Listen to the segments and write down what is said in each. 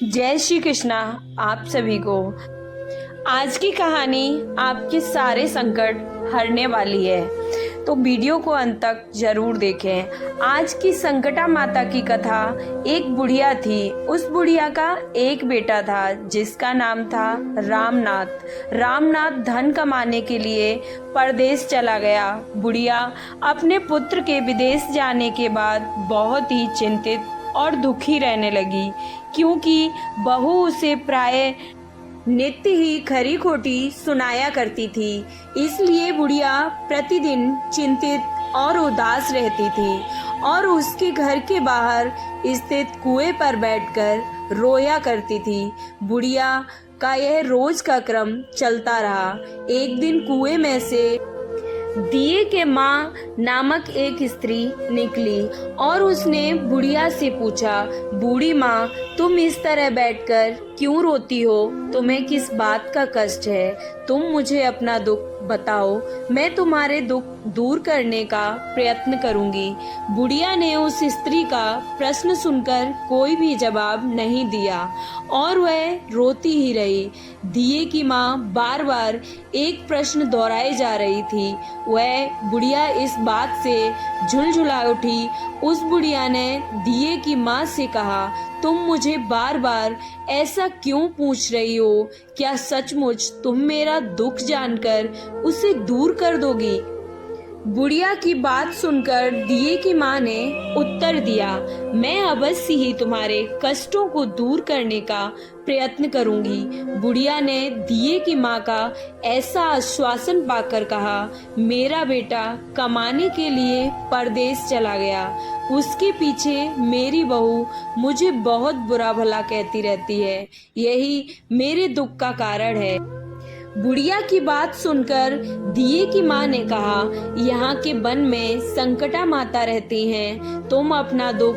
जय श्री कृष्णा आप सभी को। आज की कहानी आपके सारे संकट हरने वाली है, तो वीडियो को अंत तक जरूर देखें। आज की संकटा माता की कथा। एक बुढ़िया थी। उस बुढ़िया का एक बेटा था जिसका नाम था रामनाथ। रामनाथ धन कमाने के लिए परदेश चला गया। बुढ़िया अपने पुत्र के विदेश जाने के बाद बहुत ही चिंतित और दुखी रहने लगी, क्योंकि बहू उसे प्राय नित्य ही खरी खोटी सुनाया करती थी। इसलिए बुढ़िया प्रतिदिन चिंतित और उदास रहती थी और उसके घर के बाहर स्थित कुएं पर बैठकर रोया करती थी। बुढ़िया का यह रोज का क्रम चलता रहा। एक दिन कुएं में से दिए के माँ नामक एक स्त्री निकली और उसने बुढ़िया से पूछा, बूढ़ी माँ, तुम इस तरह बैठकर क्यों रोती हो? तुम्हें किस बात का कष्ट है? तुम मुझे अपना दुख बताओ, मैं तुम्हारे दुख दूर करने का प्रयत्न करूंगी। बुढ़िया ने उस स्त्री का प्रश्न सुनकर कोई भी जवाब नहीं दिया और वह रोती ही रही। दिए की माँ बार बार एक प्रश्न दोहराए जा रही थी। वह बुढ़िया इस बात से झुलझुला उठी। उस बुढ़िया ने दिए की माँ से कहा, तुम मुझे बार बार ऐसा क्यों पूछ रही हो? क्या सचमुच तुम मेरा दुख जानकर उसे दूर कर दोगी? बुढ़िया की बात सुनकर दिए की माँ ने उत्तर दिया, मैं अवश्य ही तुम्हारे कष्टों को दूर करने का प्रयत्न करूंगी। बुढ़िया ने दिए की माँ का ऐसा आश्वासन पाकर कहा, मेरा बेटा कमाने के लिए परदेश चला गया। उसके पीछे मेरी बहू मुझे बहुत बुरा भला कहती रहती है। यही मेरे दुख का कारण है। बुढ़िया की बात सुनकर दिए की माँ ने कहा, यहाँ के वन में संकटा माता रहती हैं। तुम अपना दुख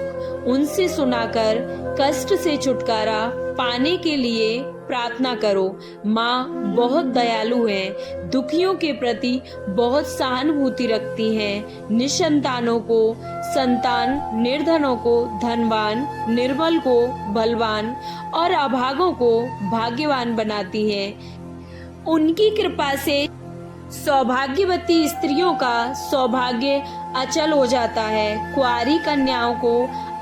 उनसे सुनाकर कष्ट से छुटकारा पाने के लिए प्रार्थना करो। माँ बहुत दयालु हैं, दुखियों के प्रति बहुत सहानुभूति रखती हैं। निसंतानों को संतान, निर्धनों को धनवान, निर्बल को बलवान और अभागों को भाग्यवान बनाती हैं। उनकी कृपा से सौभाग्यवती स्त्रियों का सौभाग्य अचल हो जाता है। कुंवारी कन्याओं को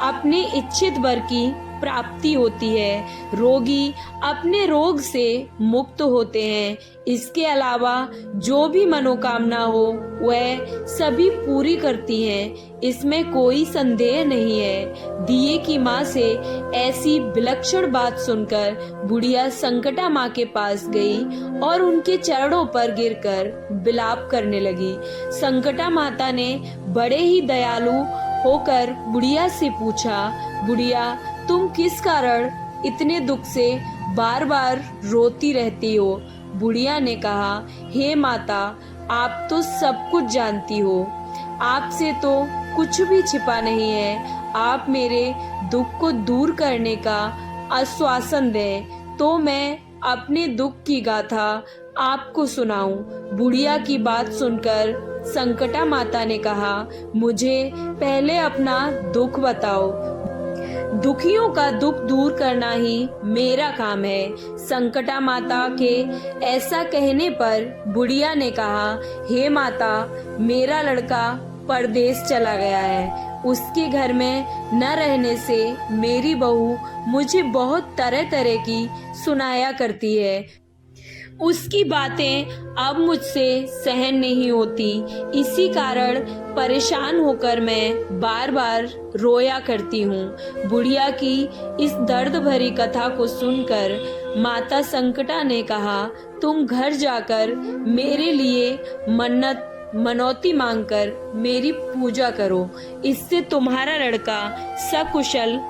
अपने इच्छित वर की प्राप्ति होती है। रोगी अपने रोग से मुक्त होते हैं। इसके अलावा जो भी मनोकामना हो वह सभी पूरी करती हैं। इसमें कोई संदेह नहीं है। दिए की माँ से ऐसी विलक्षण बात सुनकर बुढ़िया संकटा माँ के पास गई और उनके चरणों पर गिरकर विलाप करने लगी। संकटा माता ने बड़े ही दयालु होकर बुढ़िया से पूछा, बुढ़िया, तुम किस कारण इतने दुख से बार बार रोती रहती हो? बुढ़िया ने कहा, हे माता, आप तो सब कुछ जानती हो। आपसे तो कुछ भी छिपा नहीं है। आप मेरे दुख को दूर करने का आश्वासन दें तो मैं अपने दुख की गाथा आपको सुनाऊं। बुढ़िया की बात सुनकर संकटा माता ने कहा, मुझे पहले अपना दुख बताओ। दुखियों का दुख दूर करना ही मेरा काम है। संकटा माता के ऐसा कहने पर बुढ़िया ने कहा, हे माता, मेरा लड़का परदेश चला गया है। उसके घर में न रहने से मेरी बहू मुझे बहुत तरह तरह की सुनाया करती है। उसकी बातें अब मुझसे सहन नहीं होती। इसी कारण परेशान होकर मैं बार बार रोया करती हूँ। बुढ़िया की इस दर्द भरी कथा को सुनकर माता संकटा ने कहा, तुम घर जाकर मेरे लिए मनौती मांगकर मेरी पूजा करो। इससे तुम्हारा लड़का सकुशल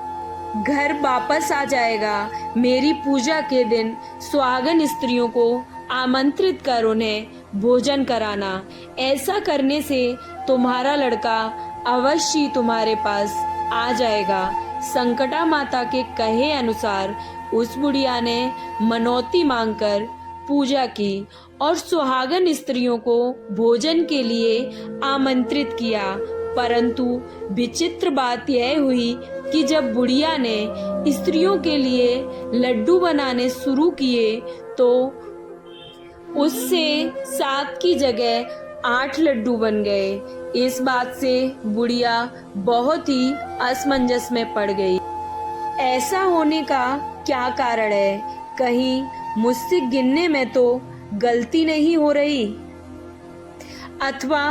घर वापस आ जाएगा। मेरी पूजा के दिन सुहागन स्त्रियों को आमंत्रित कर उन्हें भोजन कराना। ऐसा करने से तुम्हारा लड़का अवश्य तुम्हारे पास आ जाएगा। संकटा माता के कहे अनुसार उस बुढ़िया ने मनौती मांगकर पूजा की और सुहागन स्त्रियों को भोजन के लिए आमंत्रित किया। परंतु विचित्र बात यह हुई कि जब बुढ़िया ने स्त्रियों के लिए लड्डू बनाने शुरू किए तो उससे 7 की जगह 8 लड्डू बन गए। इस बात से बुढ़िया बहुत ही असमंजस में पड़ गई। ऐसा होने का क्या कारण है? कहीं मुझसे गिनने में तो गलती नहीं हो रही, अथवा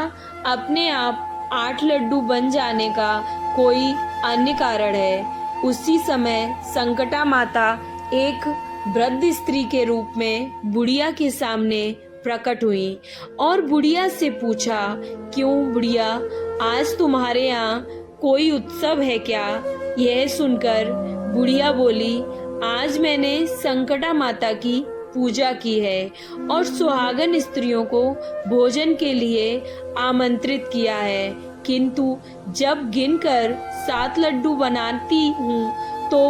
अपने आप 8 लड्डू बन जाने का कोई अन्य कारण है। उसी समय संकटा माता एक वृद्ध स्त्री के रूप में बुढ़िया के सामने प्रकट हुई और बुढ़िया से पूछा, क्यों बुढ़िया, आज तुम्हारे यहाँ कोई उत्सव है क्या? यह सुनकर बुढ़िया बोली, आज मैंने संकटा माता की पूजा की है और सुहागन स्त्रियों को भोजन के लिए आमंत्रित किया है, किंतु जब गिनकर 7 लड्डू बनाती हूँ तो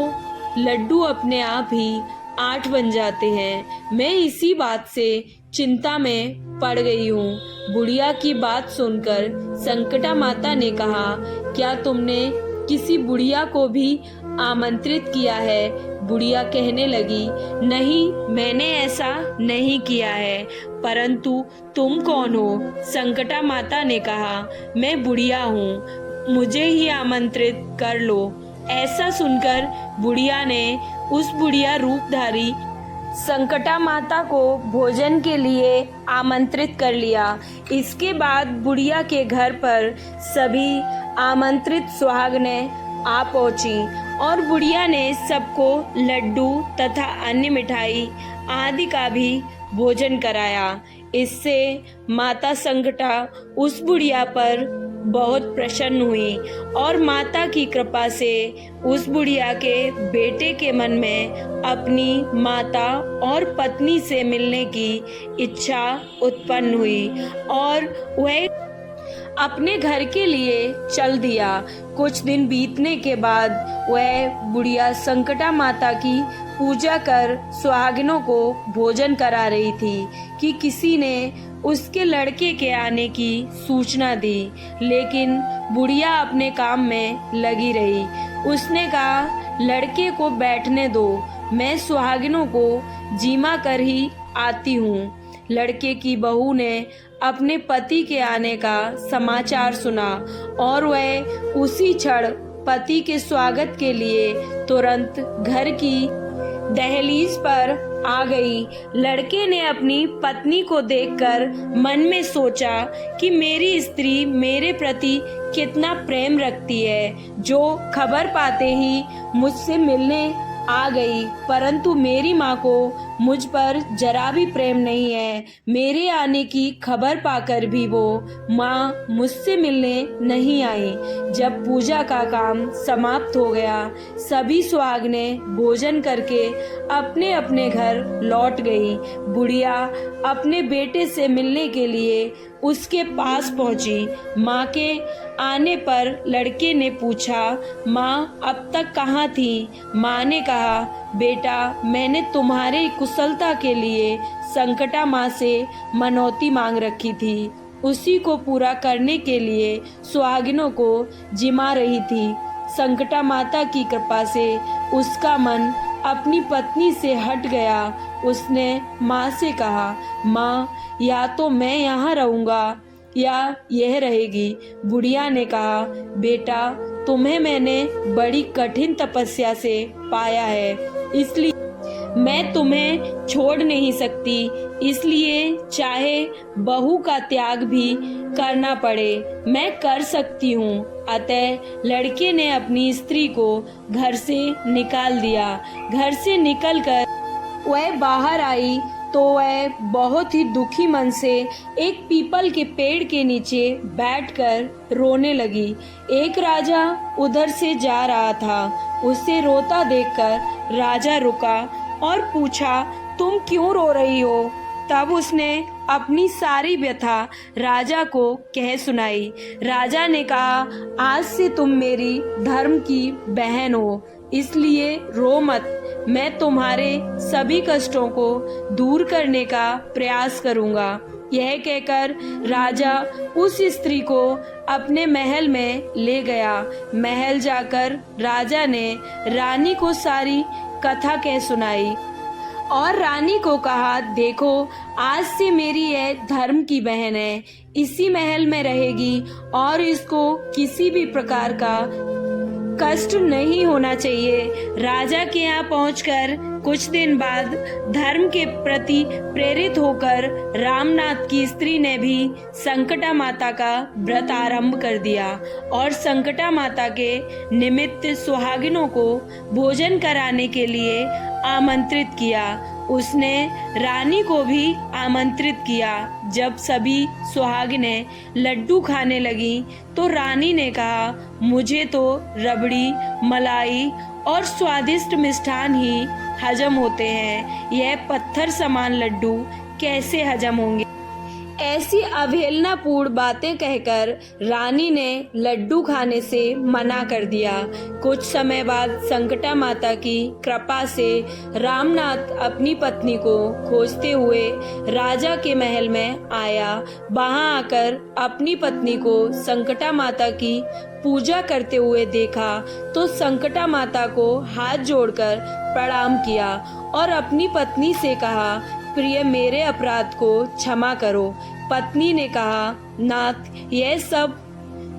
लड्डू अपने आप ही 8 बन जाते हैं। मैं इसी बात से चिंता में पड़ गई हूँ। बुढ़िया की बात सुनकर संकटा माता ने कहा, क्या तुमने किसी बुढ़िया को भी आमंत्रित किया है? बुढ़िया कहने लगी, नहीं, मैंने ऐसा नहीं किया है, परंतु तुम कौन हो? संकटा माता ने कहा, मैं बुढ़िया हूँ, मुझे ही आमंत्रित कर लो। ऐसा सुनकर बुढ़िया ने उस बुढ़िया रूपधारी संकटा माता को भोजन के लिए आमंत्रित कर लिया। इसके बाद बुढ़िया के घर पर सभी आमंत्रित सुहागनें आ पहुंची और बुढ़िया ने सबको लड्डू तथा अन्य मिठाई आदि का भी भोजन कराया। इससे माता संकटा उस बुढ़िया पर बहुत प्रसन्न हुई और माता की कृपा से उस बुढ़िया के बेटे के मन में अपनी माता और पत्नी से मिलने की इच्छा उत्पन्न हुई और वह अपने घर के लिए चल दिया। कुछ दिन बीतने के बाद वह बुढ़िया संकटा माता की पूजा कर सुहागिनों को भोजन करा रही थी कि किसी ने उसके लड़के के आने की सूचना दी, लेकिन बुढ़िया अपने काम में लगी रही। उसने कहा, लड़के को बैठने दो, मैं सुहागिनों को जिमा कर ही आती हूँ। लड़के की बहू ने अपने पति के आने का समाचार सुना और वह उसी क्षण पति के स्वागत के लिए तुरंत घर की दहलीज पर आ गई। लड़के ने अपनी पत्नी को देखकर मन में सोचा कि मेरी स्त्री मेरे प्रति कितना प्रेम रखती है, जो खबर पाते ही मुझसे मिलने आ गई, परंतु मेरी माँ को मुझ पर जरा भी प्रेम नहीं है। मेरे आने की खबर पाकर भी वो माँ मुझसे मिलने नहीं आई। जब पूजा का काम समाप्त हो गया, सभी सुहागनें भोजन करके अपने अपने घर लौट गई। बुढ़िया अपने बेटे से मिलने के लिए उसके पास पहुंची। माँ के आने पर लड़के ने पूछा, माँ अब तक कहाँ थी? माँ ने कहा, बेटा, मैंने तुम्हारे कुशलता के लिए संकटा माँ से मनौती मांग रखी थी, उसी को पूरा करने के लिए सुहागिनों को जिमा रही थी। संकटा माता की कृपा से उसका मन अपनी पत्नी से हट गया। उसने माँ से कहा, माँ, या तो मैं यहाँ रहूँगा या यह रहेगी। बुढ़िया ने कहा, बेटा, तुम्हें मैंने बड़ी कठिन तपस्या से पाया है, इसलिए मैं तुम्हें छोड़ नहीं सकती, इसलिए चाहे बहू का त्याग भी करना पड़े मैं कर सकती हूँ। अतः लड़के ने अपनी स्त्री को घर से निकाल दिया। घर से निकलकर वह बाहर आई तो वह बहुत ही दुखी मन से एक पीपल के पेड़ के नीचे बैठकर रोने लगी। एक राजा उधर से जा रहा था। उसे रोता देखकर राजा रुका और पूछा, तुम क्यों रो रही हो? तब उसने अपनी सारी व्यथा राजा को कह सुनाई। राजा ने कहा, आज से तुम मेरी धर्म की बहन हो, इसलिए रो मत। मैं तुम्हारे सभी कष्टों को दूर करने का प्रयास करूंगा। यह कहकर राजा उस स्त्री को अपने महल में ले गया। महल जाकर राजा ने रानी को सारी कथा कह सुनाई और रानी को कहा, देखो आज से मेरी यह धर्म की बहन है, इसी महल में रहेगी और इसको किसी भी प्रकार का कष्ट नहीं होना चाहिए। राजा के यहाँ पहुंचकर कुछ दिन बाद धर्म के प्रति प्रेरित होकर रामनाथ की स्त्री ने भी संकटा माता का व्रत आरंभ कर दिया और संकटा माता के निमित्त सुहागिनों को भोजन कराने के लिए आमंत्रित किया। उसने रानी को भी आमंत्रित किया। जब सभी सुहागिनें लड्डू खाने लगी तो रानी ने कहा, मुझे तो रबड़ी, मलाई और स्वादिष्ट मिष्ठान ही हजम होते हैं, यह पत्थर समान लड्डू कैसे हजम होंगे। ऐसी अवहेलनापूर्ण बातें कहकर रानी ने लड्डू खाने से मना कर दिया। कुछ समय बाद संकटा माता की कृपा से रामनाथ अपनी पत्नी को खोजते हुए राजा के महल में आया। वहां आकर अपनी पत्नी को संकटा माता की पूजा करते हुए देखा तो संकटा माता को हाथ जोड़कर प्रणाम किया और अपनी पत्नी से कहा, प्रिय मेरे अपराध को क्षमा करो। पत्नी ने कहा, नाथ यह सब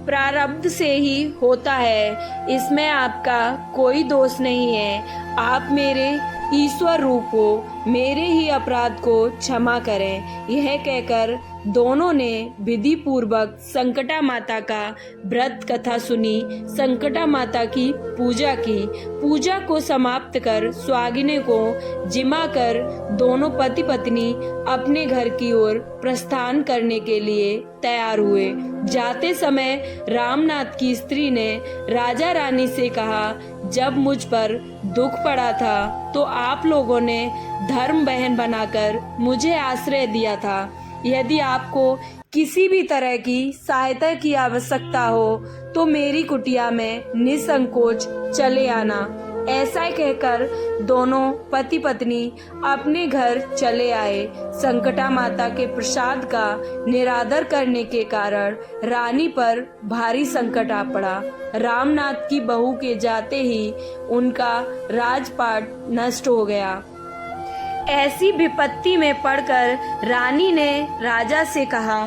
प्रारब्ध से ही होता है, इसमें आपका कोई दोष नहीं है। आप मेरे ईश्वर रूप हो, मेरे ही अपराध को क्षमा करें। यह कहकर दोनों ने विधि पूर्वक संकटा माता का व्रत कथा सुनी, संकटा माता की पूजा की। पूजा को समाप्त कर सुहागिने को जिमा कर दोनों पति पत्नी अपने घर की ओर प्रस्थान करने के लिए तैयार हुए। जाते समय रामनाथ की स्त्री ने राजा रानी से कहा, जब मुझ पर दुख पड़ा था तो आप लोगों ने धर्म बहन बनाकर मुझे आश्रय दिया था। यदि आपको किसी भी तरह की सहायता की आवश्यकता हो तो मेरी कुटिया में निसंकोच चले आना। ऐसा कहकर दोनों पति पत्नी अपने घर चले आए। संकटा माता के प्रसाद का निरादर करने के कारण रानी पर भारी संकट आ पड़ा। रामनाथ की बहू के जाते ही उनका राजपाट नष्ट हो गया। ऐसी विपत्ति में पड़कर रानी ने राजा से कहा,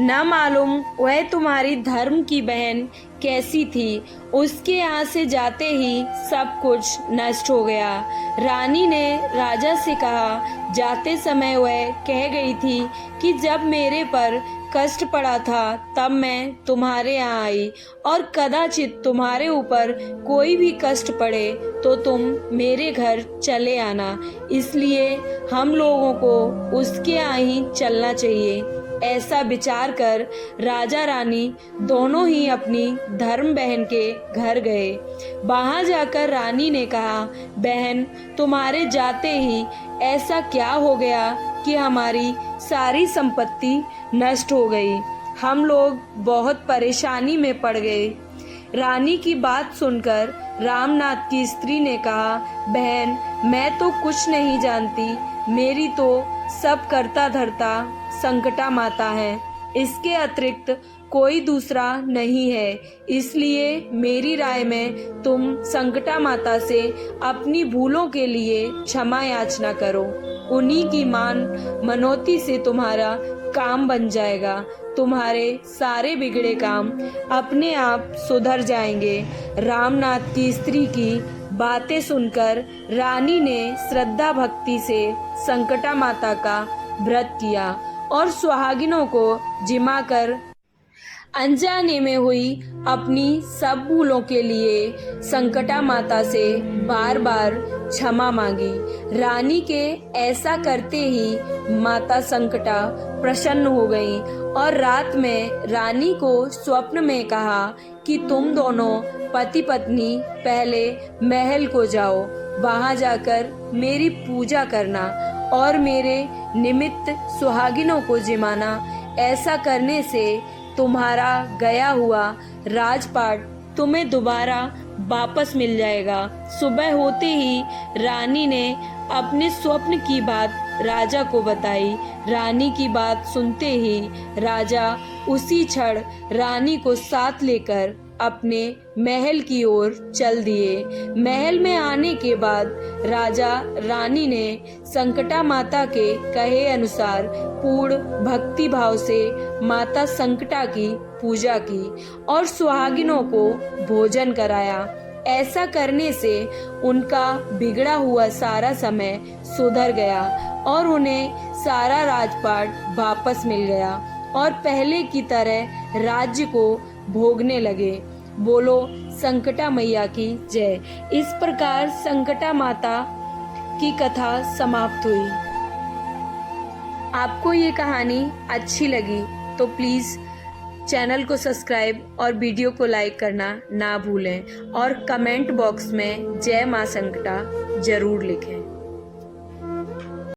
न मालूम वह तुम्हारी धर्म की बहन कैसी थी, उसके यहाँ से जाते ही सब कुछ नष्ट हो गया। रानी ने राजा से कहा, जाते समय वह कह गई थी कि जब मेरे पर कष्ट पड़ा था तब मैं तुम्हारे यहाँ आई और कदाचित तुम्हारे ऊपर कोई भी कष्ट पड़े तो तुम मेरे घर चले आना, इसलिए हम लोगों को उसके यहाँ ही चलना चाहिए। ऐसा विचार कर राजा रानी दोनों ही अपनी धर्म बहन के घर गए। वहां जाकर रानी ने कहा, बहन तुम्हारे जाते ही ऐसा क्या हो गया कि हमारी सारी संपत्ति नष्ट हो गई, हम लोग बहुत परेशानी में पड़ गए। रानी की बात सुनकर रामनाथ की स्त्री ने कहा, बहन मैं तो कुछ नहीं जानती, मेरी तो सब करता धरता संकटा माता है, इसके अतिरिक्त कोई दूसरा नहीं है। इसलिए मेरी राय में तुम संकटा माता से अपनी भूलों के लिए क्षमा याचना करो। उन्हीं की मनौती से तुम्हारा काम बन जाएगा, तुम्हारे सारे बिगड़े काम अपने आप सुधर जाएंगे। रामनाथ की स्त्री की बातें सुनकर रानी ने श्रद्धा भक्ति से संकटा माता का व्रत किया और सुहागिनों को जिमा कर अनजाने में हुई अपनी सब भूलों के लिए संकटा माता से बार बार क्षमा मांगी। रानी के ऐसा करते ही माता संकटा प्रसन्न हो गई और रात में रानी को स्वप्न में कहा कि तुम दोनों पति पत्नी पहले महल को जाओ, वहां जाकर मेरी पूजा करना और मेरे निमित्त सुहागिनों को जिमाना। ऐसा करने से तुम्हारा गया हुआ राजपाट तुम्हें दोबारा वापस मिल जाएगा। सुबह होते ही रानी ने अपने स्वप्न की बात राजा को बताई। रानी की बात सुनते ही राजा उसी क्षण रानी को साथ लेकर अपने महल की ओर चल दिए। महल में आने के बाद राजा रानी ने संकटा माता के कहे अनुसार पूर्ण भक्ति भाव से माता संकटा की पूजा की और सुहागिनों को भोजन कराया। ऐसा करने से उनका बिगड़ा हुआ सारा समय सुधर गया और उन्हें सारा राजपाट वापस मिल गया और पहले की तरह राज्य को भोगने लगे। बोलो संकटा मैया की जय। इस प्रकार संकटा माता की कथा समाप्त हुई। आपको ये कहानी अच्छी लगी तो प्लीज़ चैनल को सब्सक्राइब और वीडियो को लाइक करना ना भूलें और कमेंट बॉक्स में जय मां संकटा जरूर लिखें।